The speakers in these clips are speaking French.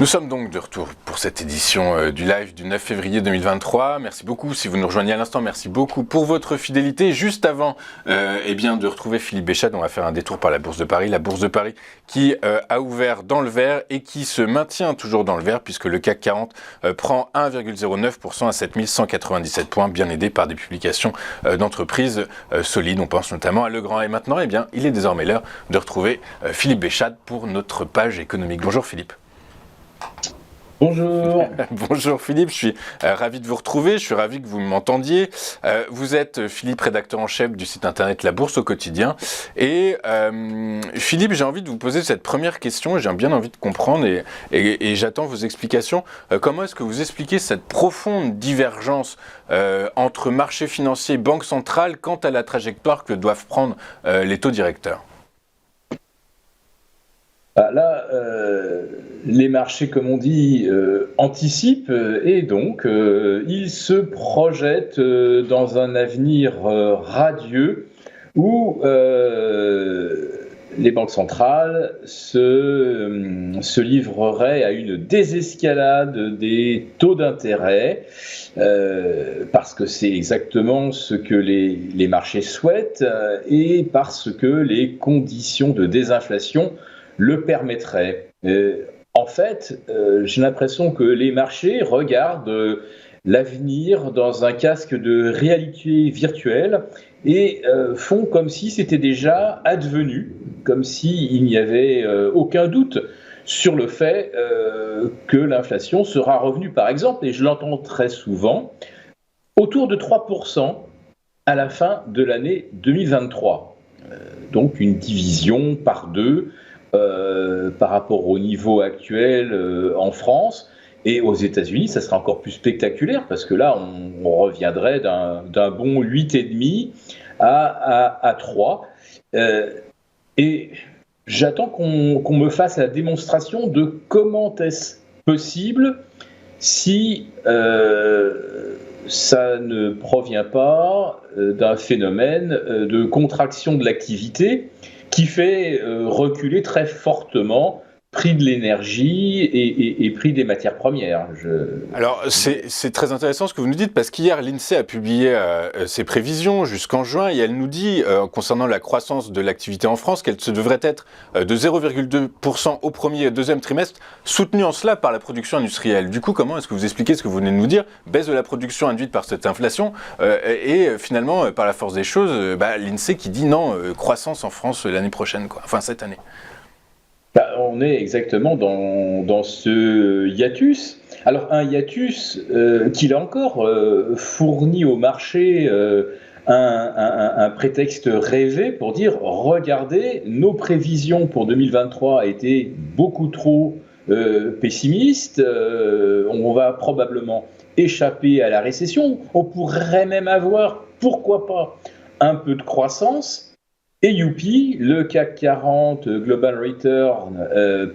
Nous sommes donc de retour pour cette édition du live du 9 février 2023. Merci beaucoup si vous nous rejoignez à l'instant. Merci beaucoup pour votre fidélité. Juste avant de retrouver Philippe Béchade, on va faire un détour par la Bourse de Paris. La Bourse de Paris qui a ouvert dans le vert et qui se maintient toujours dans le vert puisque le CAC 40 prend 1,09% à 7197 points, bien aidé par des publications d'entreprises solides. On pense notamment à Legrand. Et maintenant, il est désormais l'heure de retrouver Philippe Béchade pour notre page économique. Bonjour Philippe. Bonjour. Bonjour Philippe, je suis ravi de vous retrouver, je suis ravi que vous m'entendiez. Vous êtes Philippe, rédacteur en chef du site internet La Bourse au quotidien. Et Philippe, j'ai envie de vous poser cette première question, j'ai bien envie de comprendre et j'attends vos explications. Comment est-ce que vous expliquez cette profonde divergence entre marché financier et banque centrale quant à la trajectoire que doivent prendre les taux directeurs ? Là, les marchés, comme on dit, anticipent et donc ils se projettent dans un avenir radieux où les banques centrales se livreraient à une désescalade des taux d'intérêt parce que c'est exactement ce que les marchés souhaitent et parce que les conditions de désinflation le permettrait. En fait, j'ai l'impression que les marchés regardent l'avenir dans un casque de réalité virtuelle et font comme si c'était déjà advenu, comme s'il n'y avait aucun doute sur le fait que l'inflation sera revenue, par exemple, et je l'entends très souvent, autour de 3% à la fin de l'année 2023. Donc une division par deux par rapport au niveau actuel en France. Et aux États-Unis, ça sera encore plus spectaculaire parce que là, on reviendrait d'un bon 8,5 à 3. Et j'attends qu'on me fasse la démonstration de comment est-ce possible si ça ne provient pas d'un phénomène de contraction de l'activité qui fait reculer très fortement prix de l'énergie et prix des matières premières. Alors, c'est très intéressant ce que vous nous dites, parce qu'hier, l'INSEE a publié ses prévisions jusqu'en juin, et elle nous dit, concernant la croissance de l'activité en France, qu'elle devrait être de 0,2% au premier et deuxième trimestre, soutenue en cela par la production industrielle. Du coup, comment est-ce que vous expliquez ce que vous venez de nous dire, baisse de la production induite par cette inflation, et finalement, par la force des choses, l'INSEE qui dit non, croissance en France l'année prochaine, enfin cette année. On est exactement dans ce hiatus. Alors un hiatus qui, là encore, fournit au marché un prétexte rêvé pour dire « Regardez, nos prévisions pour 2023 étaient beaucoup trop pessimistes, on va probablement échapper à la récession, on pourrait même avoir, pourquoi pas, un peu de croissance ». Et youpi, le CAC 40 Global Return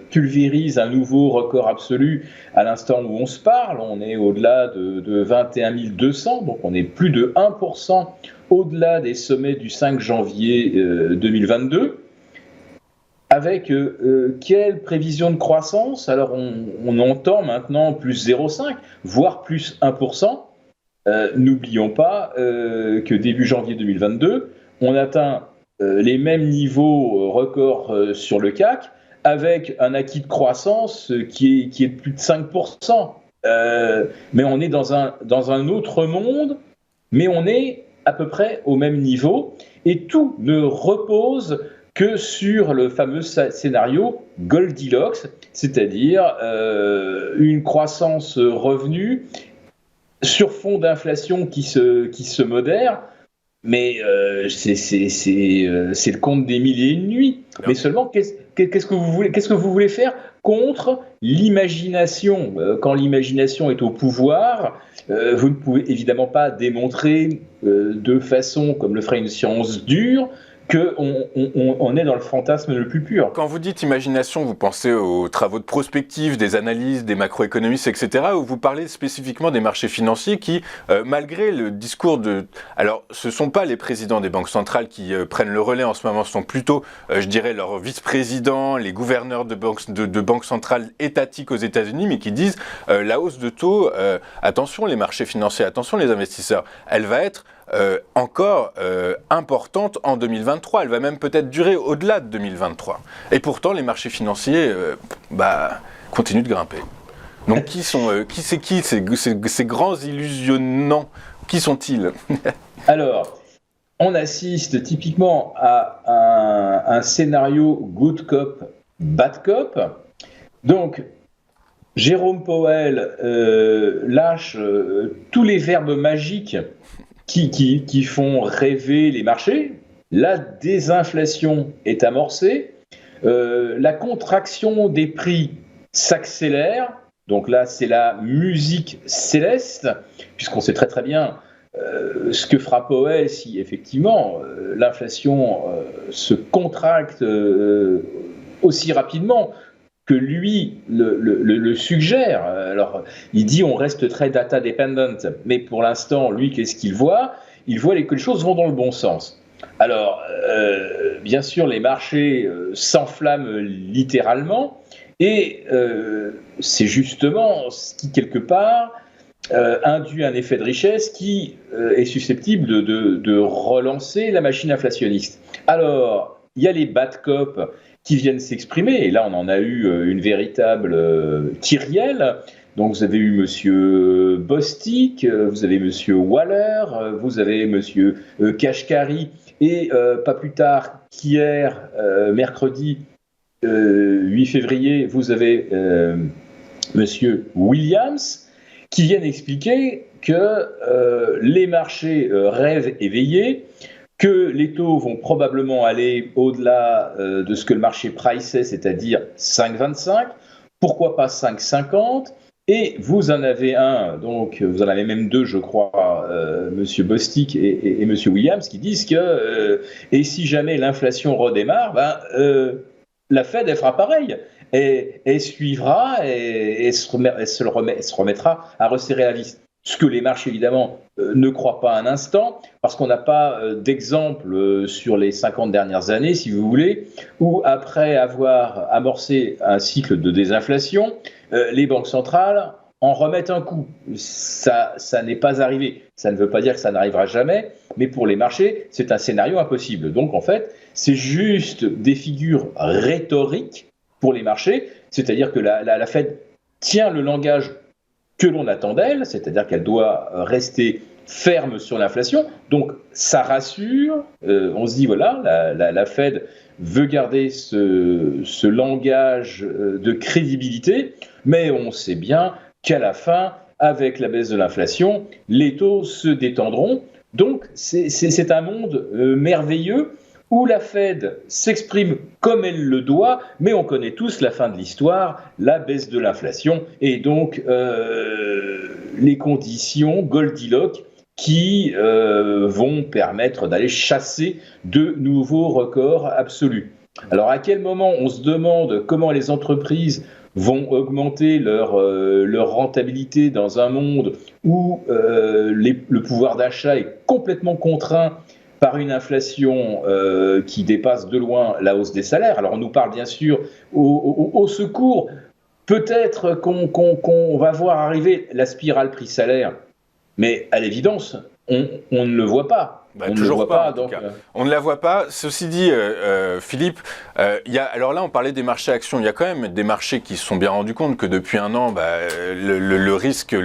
pulvérise un nouveau record absolu à l'instant où on se parle. On est au-delà de 21 200, donc on est plus de 1% au-delà des sommets du 5 janvier 2022. Avec quelle prévision de croissance ? Alors on entend maintenant plus 0,5, voire plus 1%. N'oublions pas que début janvier 2022, on atteint les mêmes niveaux records sur le CAC, avec un acquis de croissance qui est de plus de 5%. Mais on est dans un autre monde, mais on est à peu près au même niveau, et tout ne repose que sur le fameux scénario Goldilocks, c'est-à-dire une croissance revenue sur fond d'inflation qui se modère. Mais c'est le conte des mille et une nuits. Mais seulement, qu'est-ce que vous voulez faire contre l'imagination ? Quand l'imagination est au pouvoir, vous ne pouvez évidemment pas démontrer de façon, comme le ferait une science dure, qu'on est dans le fantasme le plus pur. Quand vous dites imagination, vous pensez aux travaux de prospective, des analyses, des macroéconomistes, etc., ou vous parlez spécifiquement des marchés financiers qui, malgré le discours de... Alors, ce ne sont pas les présidents des banques centrales qui prennent le relais en ce moment, ce sont plutôt, je dirais, leurs vice-présidents, les gouverneurs de banques centrales étatiques aux États-Unis, mais qui disent la hausse de taux, attention les marchés financiers, attention les investisseurs, elle va être encore importante en 2023. Elle va même peut-être durer au-delà de 2023. Et pourtant, les marchés financiers continuent de grimper. Donc, ces grands illusionnants, qui sont-ils? Alors, on assiste typiquement à un scénario good cop, bad cop. Donc, Jérôme Powell lâche tous les verbes magiques qui font rêver les marchés. La désinflation est amorcée, la contraction des prix s'accélère, donc là c'est la musique céleste, puisqu'on sait très très bien ce que fera Powell si effectivement l'inflation se contracte aussi rapidement que lui le suggère. Alors, il dit on reste très data dependent, mais pour l'instant, lui, qu'est-ce qu'il voit? Il voit que les choses vont dans le bon sens. Alors, bien sûr, les marchés s'enflamment littéralement, et c'est justement ce qui, quelque part, induit un effet de richesse qui est susceptible de relancer la machine inflationniste. Alors, il y a les bad cops qui viennent s'exprimer, et là on en a eu une véritable kyrielle. Donc vous avez eu Monsieur Bostic, vous avez Monsieur Waller, vous avez Monsieur Kashkari, et pas plus tard qu'hier, mercredi 8 février, vous avez Monsieur Williams, qui viennent expliquer que les marchés rêvent éveillés, que les taux vont probablement aller au-delà de ce que le marché priceait, c'est-à-dire 5,25, pourquoi pas 5,50, et vous en avez un, donc vous en avez même deux, je crois, Monsieur Bostic et Monsieur Williams, qui disent que, et si jamais l'inflation redémarre, la Fed, elle fera pareil, et suivra, et se remettra à resserrer la vis. Ce que les marchés, évidemment, ne croient pas un instant, parce qu'on n'a pas d'exemple sur les 50 dernières années, si vous voulez, où après avoir amorcé un cycle de désinflation, les banques centrales en remettent un coup. Ça n'est pas arrivé. Ça ne veut pas dire que ça n'arrivera jamais, mais pour les marchés, c'est un scénario impossible. Donc, en fait, c'est juste des figures rhétoriques pour les marchés, c'est-à-dire que la Fed tient le langage que l'on attend d'elle, c'est-à-dire qu'elle doit rester ferme sur l'inflation. Donc, ça rassure. On se dit, voilà, la Fed veut garder ce langage de crédibilité, mais on sait bien qu'à la fin, avec la baisse de l'inflation, les taux se détendront. Donc, c'est un monde merveilleux où la Fed s'exprime comme elle le doit, mais on connaît tous la fin de l'histoire, la baisse de l'inflation, et donc les conditions Goldilocks qui vont permettre d'aller chasser de nouveaux records absolus. Alors à quel moment on se demande comment les entreprises vont augmenter leur rentabilité dans un monde où le pouvoir d'achat est complètement contraint par une inflation qui dépasse de loin la hausse des salaires. Alors on nous parle bien sûr au secours, peut-être qu'on va voir arriver la spirale prix-salaire, mais à l'évidence, on ne le voit pas. On ne le voit pas, donc, on ne la voit pas. Ceci dit, Philippe, alors là, on parlait des marchés actions. Il y a quand même des marchés qui se sont bien rendus compte que depuis un an, le risque,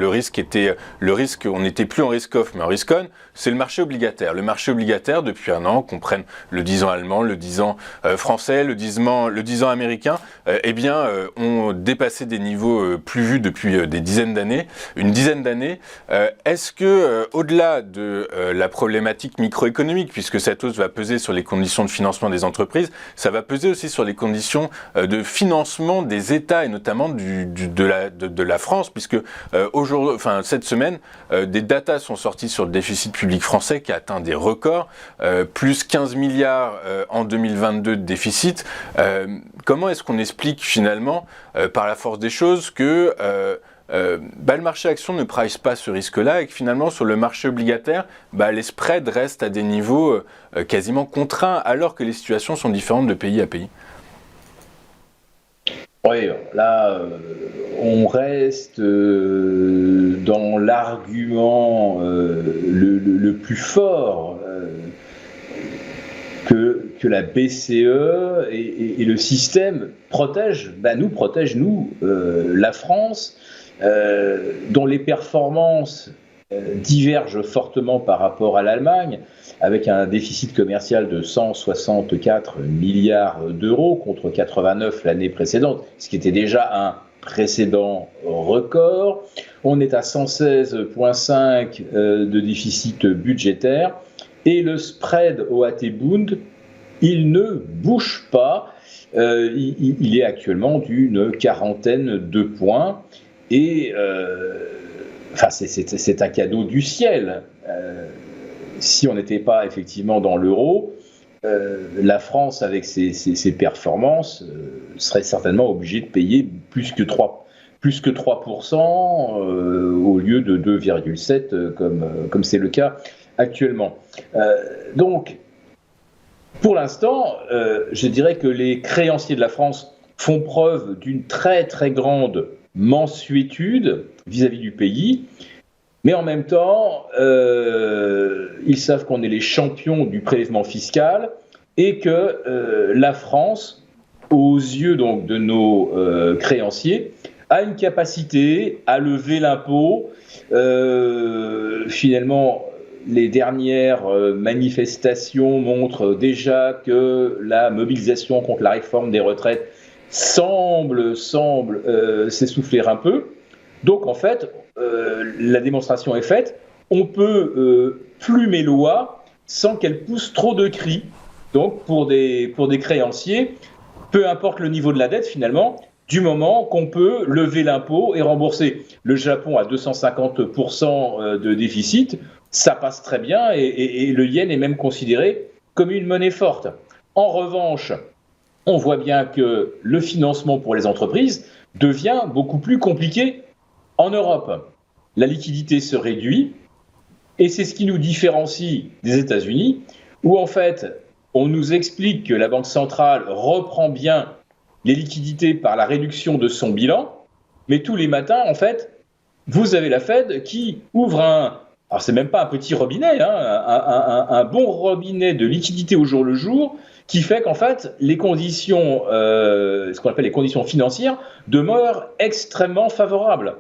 on n'était plus en risk-off, mais en risk-on. C'est le marché obligataire. Le marché obligataire, depuis un an, qu'on prenne le 10 ans allemand, le 10 ans français, le 10 ans américain, ont dépassé des niveaux plus vus depuis une dizaine d'années. Est-ce que, au-delà de la problématique microéconomique, puisque cette hausse va peser sur les conditions de financement des entreprises, ça va peser aussi sur les conditions de financement des États, et notamment de la France, puisque cette semaine, des datas sont sorties sur le déficit public français qui a atteint des records, plus 15 milliards en 2022 de déficit. Comment est-ce qu'on explique finalement, par la force des choses, que le marché action ne price pas ce risque-là et que finalement sur le marché obligataire, les spreads restent à des niveaux quasiment contraints alors que les situations sont différentes de pays à pays? Oui, là, on reste dans l'argument le plus fort que la BCE et le système protègent, nous, la France, dont les performances divergent fortement par rapport à l'Allemagne, avec un déficit commercial de 164 milliards d'euros contre 89 l'année précédente, ce qui était déjà un précédent record. On est à 116,5 de déficit budgétaire et le spread OAT-Bund, il ne bouge pas. Il est actuellement d'une quarantaine de points. Et c'est un cadeau du ciel. Si on n'était pas effectivement dans l'euro, la France, avec ses performances, serait certainement obligée de payer plus que 3% au lieu de 2,7% comme c'est le cas actuellement. Donc, pour l'instant, je dirais que les créanciers de la France font preuve d'une très très grande mansuétude vis-à-vis du pays, mais en même temps, ils savent qu'on est les champions du prélèvement fiscal et que la France, aux yeux donc de nos créanciers, a une capacité à lever l'impôt. Finalement, les dernières manifestations montrent déjà que la mobilisation contre la réforme des retraites semble s'essouffler un peu. Donc en fait, la démonstration est faite. On peut plumer l'OA sans qu'elle pousse trop de cris. Donc pour des créanciers, peu importe le niveau de la dette finalement, du moment qu'on peut lever l'impôt et rembourser. Le Japon a 250% de déficit, ça passe très bien et le yen est même considéré comme une monnaie forte. En revanche, on voit bien que le financement pour les entreprises devient beaucoup plus compliqué en Europe. La liquidité se réduit et c'est ce qui nous différencie des États-Unis, où en fait, on nous explique que la Banque centrale reprend bien les liquidités par la réduction de son bilan, mais tous les matins, en fait, vous avez la Fed qui ouvre alors c'est même pas un petit robinet, un bon robinet de liquidité au jour le jour, qui fait qu'en fait, les conditions, ce qu'on appelle les conditions financières, demeurent extrêmement favorables.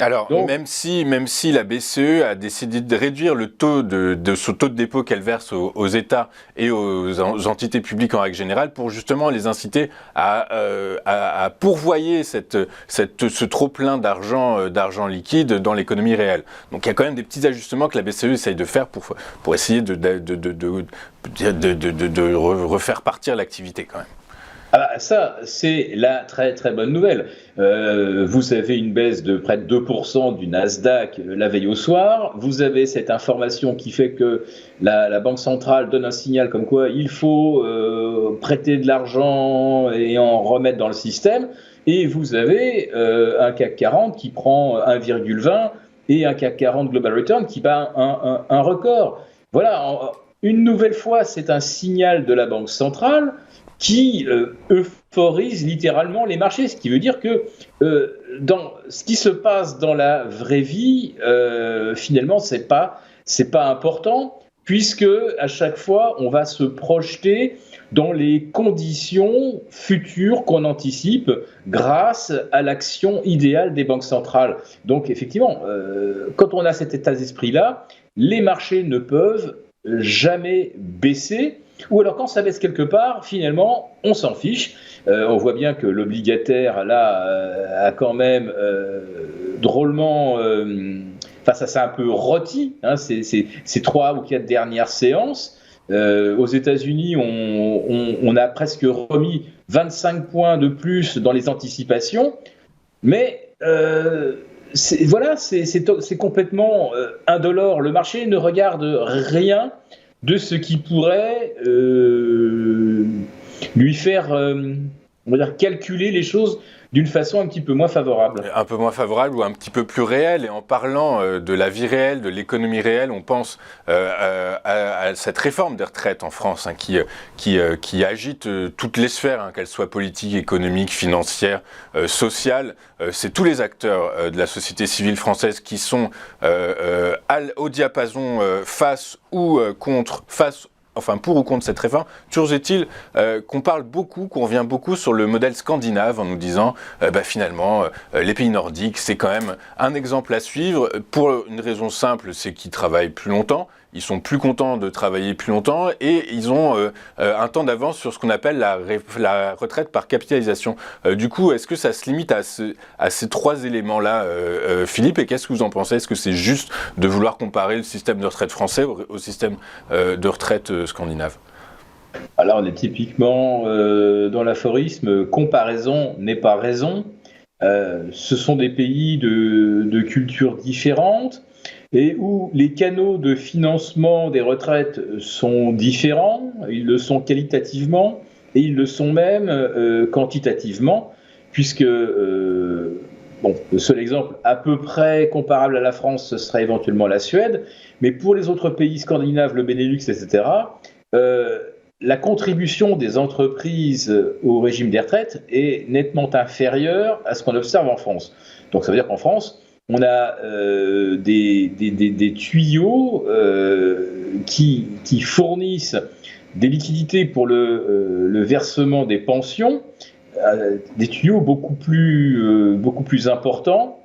Alors, donc, même si la BCE a décidé de réduire le taux de ce taux de dépôt qu'elle verse aux États et aux entités publiques en règle générale pour justement les inciter à pourvoyer ce trop-plein d'argent liquide dans l'économie réelle. Donc il y a quand même des petits ajustements que la BCE essaye de faire pour essayer de refaire partir l'activité quand même. Ah, ça, c'est la très très bonne nouvelle. Vous avez une baisse de près de 2% du Nasdaq la veille au soir. Vous avez cette information qui fait que la Banque centrale donne un signal comme quoi il faut prêter de l'argent et en remettre dans le système. Et vous avez un CAC 40 qui prend 1,20 et un CAC 40 Global Return qui bat un record. Voilà, une nouvelle fois, c'est un signal de la Banque centrale qui euphorise littéralement les marchés, ce qui veut dire que dans ce qui se passe dans la vraie vie, finalement, c'est pas important, puisque à chaque fois, on va se projeter dans les conditions futures qu'on anticipe grâce à l'action idéale des banques centrales. Donc, effectivement, quand on a cet état d'esprit-là, les marchés ne peuvent jamais baisser. Ou alors quand ça baisse quelque part, finalement, on s'en fiche. On voit bien que l'obligataire, là, a quand même drôlement... Enfin, ça s'est un peu rôti, hein, ces 3 ou 4 dernières séances. Aux États-Unis, on a presque remis 25 points de plus dans les anticipations, mais c'est complètement indolore. Le marché ne regarde rien de ce qui pourrait lui faire, on va dire, calculer les choses d'une façon un petit peu moins favorable. Un peu moins favorable ou un petit peu plus réelle. Et en parlant de la vie réelle, de l'économie réelle, on pense à cette réforme des retraites en France, hein, qui agite toutes les sphères, hein, qu'elles soient politiques, économiques, financières, sociales. C'est tous les acteurs de la société civile française qui sont au diapason face ou contre, enfin pour ou contre cette réforme. Toujours est-il qu'on parle beaucoup, qu'on revient beaucoup sur le modèle scandinave en nous disant finalement les pays nordiques c'est quand même un exemple à suivre pour une raison simple, c'est qu'ils travaillent plus longtemps, ils sont plus contents de travailler plus longtemps et ils ont un temps d'avance sur ce qu'on appelle la retraite par capitalisation. Du coup, est-ce que ça se limite à ces 3 éléments-là, Philippe, et qu'est-ce que vous en pensez? Est-ce que c'est juste de vouloir comparer le système de retraite français au système de retraite scandinave? Alors, on est typiquement dans l'aphorisme « comparaison n'est pas raison ». Ce sont des pays de cultures différentes et où les canaux de financement des retraites sont différents, ils le sont qualitativement et ils le sont même quantitativement, puisque le seul exemple à peu près comparable à la France, ce serait éventuellement la Suède, mais pour les autres pays scandinaves, le Benelux, etc., la contribution des entreprises au régime des retraites est nettement inférieure à ce qu'on observe en France. Donc ça veut dire qu'en France, on a des tuyaux qui fournissent des liquidités pour le versement des pensions, des tuyaux beaucoup plus importants,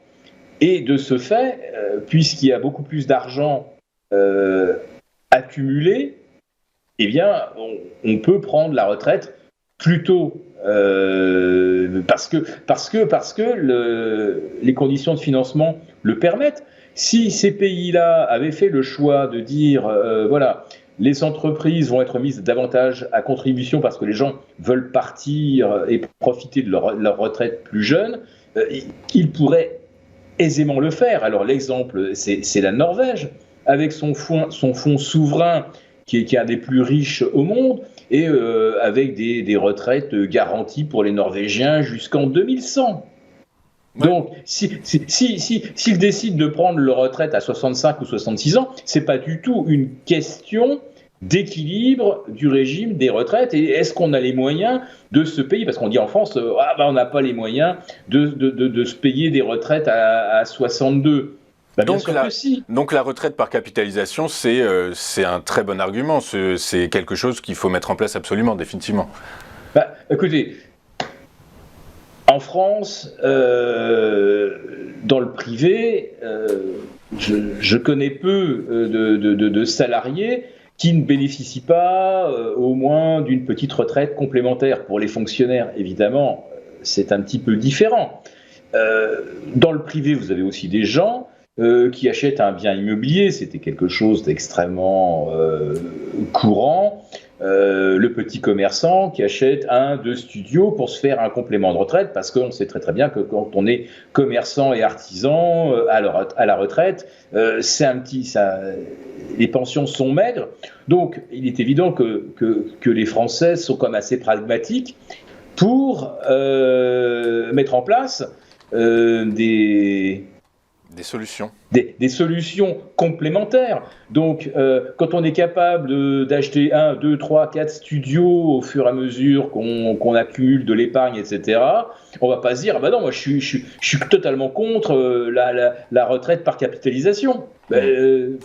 et de ce fait, puisqu'il y a beaucoup plus d'argent accumulé, eh bien, on peut prendre la retraite plus tôt. Parce que les conditions de financement le permettent. Si ces pays-là avaient fait le choix de dire les entreprises vont être mises davantage à contribution parce que les gens veulent partir et profiter de leur retraite plus jeune, ils pourraient aisément le faire. Alors l'exemple, c'est la Norvège, avec son fonds souverain qui est un des plus riches au monde, et avec des retraites garanties pour les Norvégiens jusqu'en 2100. Ouais. Donc, s'ils décident de prendre leur retraite à 65 ou 66 ans, c'est pas du tout une question d'équilibre du régime des retraites. Et est-ce qu'on a les moyens de se payer? Parce qu'on dit en France, on n'a pas les moyens de se payer des retraites à 62. Donc la retraite par capitalisation, c'est un très bon argument, c'est quelque chose qu'il faut mettre en place absolument, définitivement. Écoutez, en France, dans le privé, je connais peu de salariés qui ne bénéficient pas au moins d'une petite retraite complémentaire. Pour les fonctionnaires, évidemment, c'est un petit peu différent. Dans le privé, vous avez aussi des gens qui achètent un bien immobilier, c'était quelque chose d'extrêmement courant. Le petit commerçant qui achète 1-2 studios pour se faire un complément de retraite, parce qu'on sait très très bien que quand on est commerçant et artisan à la retraite, les pensions sont maigres. Donc il est évident que les Français sont quand même assez pragmatiques pour mettre en place des solutions. Des solutions complémentaires. Donc, quand on est capable d'acheter 1, 2, 3, 4 studios au fur et à mesure qu'on accumule de l'épargne, etc., on ne va pas se dire, non, moi je suis totalement contre la retraite par capitalisation. Ça ne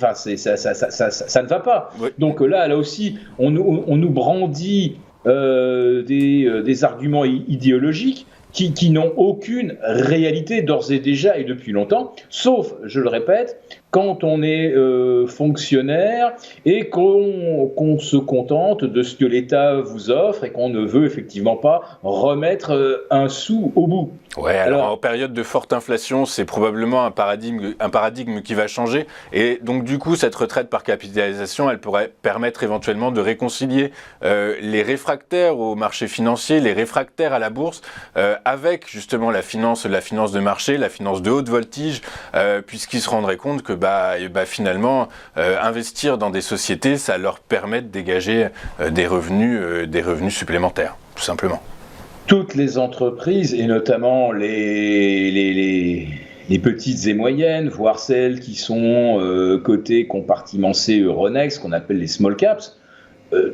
va pas. Oui. Donc là aussi, on nous brandit des arguments idéologiques qui n'ont aucune réalité d'ores et déjà et depuis longtemps, sauf, je le répète, quand on est fonctionnaire et qu'on se contente de ce que l'État vous offre et qu'on ne veut effectivement pas remettre un sou au bout. Ouais, alors en période de forte inflation, c'est probablement un paradigme qui va changer. Et donc du coup, cette retraite par capitalisation, elle pourrait permettre éventuellement de réconcilier les réfractaires au marché financier, les réfractaires à la bourse, avec justement la finance de marché, la finance de haute voltige, puisqu'ils se rendraient compte que finalement, investir dans des sociétés, ça leur permet de dégager des revenus supplémentaires, tout simplement. Toutes les entreprises, et notamment les petites et moyennes, voire celles qui sont cotées, compartimentées Euronext, qu'on appelle les small caps,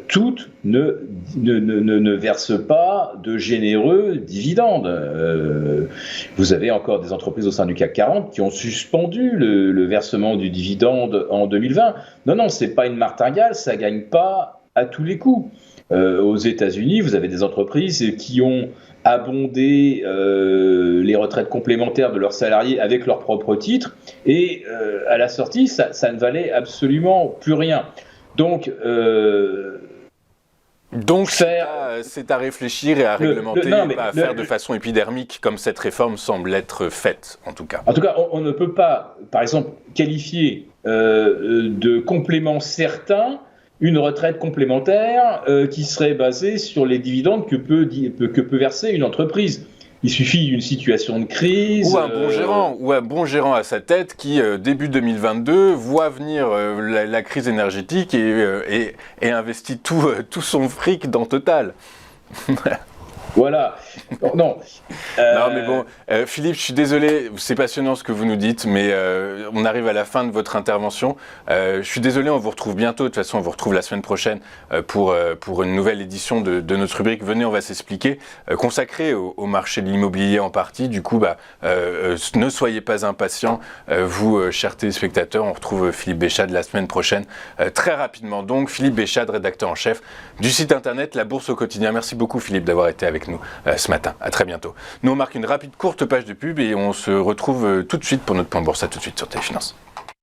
toutes ne versent pas de généreux dividendes. Vous avez encore des entreprises au sein du CAC 40 qui ont suspendu le versement du dividende en 2020. Non, c'est pas une martingale, ça gagne pas à tous les coups. Aux États-Unis, vous avez des entreprises qui ont abondé les retraites complémentaires de leurs salariés avec leurs propres titres, et à la sortie, ça ne valait absolument plus rien. Donc c'est à réfléchir et à réglementer, à faire de façon épidermique, comme cette réforme semble être faite, en tout cas. En tout cas, on ne peut pas, par exemple, qualifier de complément certain une retraite complémentaire qui serait basée sur les dividendes que peut verser une entreprise. Il suffit d'une situation de crise. Ou un bon gérant à sa tête qui, début 2022, voit venir la crise énergétique et investit tout son fric dans Total. Voilà. Non. Non, mais bon, Philippe, je suis désolé, c'est passionnant ce que vous nous dites, mais on arrive à la fin de votre intervention. Je suis désolé, on vous retrouve bientôt. De toute façon, on vous retrouve la semaine prochaine pour une nouvelle édition de notre rubrique Venez, on va s'expliquer, consacrée au marché de l'immobilier en partie. Du coup, ne soyez pas impatients, vous, chers téléspectateurs. On retrouve Philippe Béchade la semaine prochaine, très rapidement. Donc, Philippe Béchade, rédacteur en chef du site internet La Bourse au quotidien. Merci beaucoup, Philippe, d'avoir été avec nous ce matin. À très bientôt. Nous, on marque une rapide courte page de pub et on se retrouve tout de suite pour notre point de bourse. À tout de suite sur Téléfinance.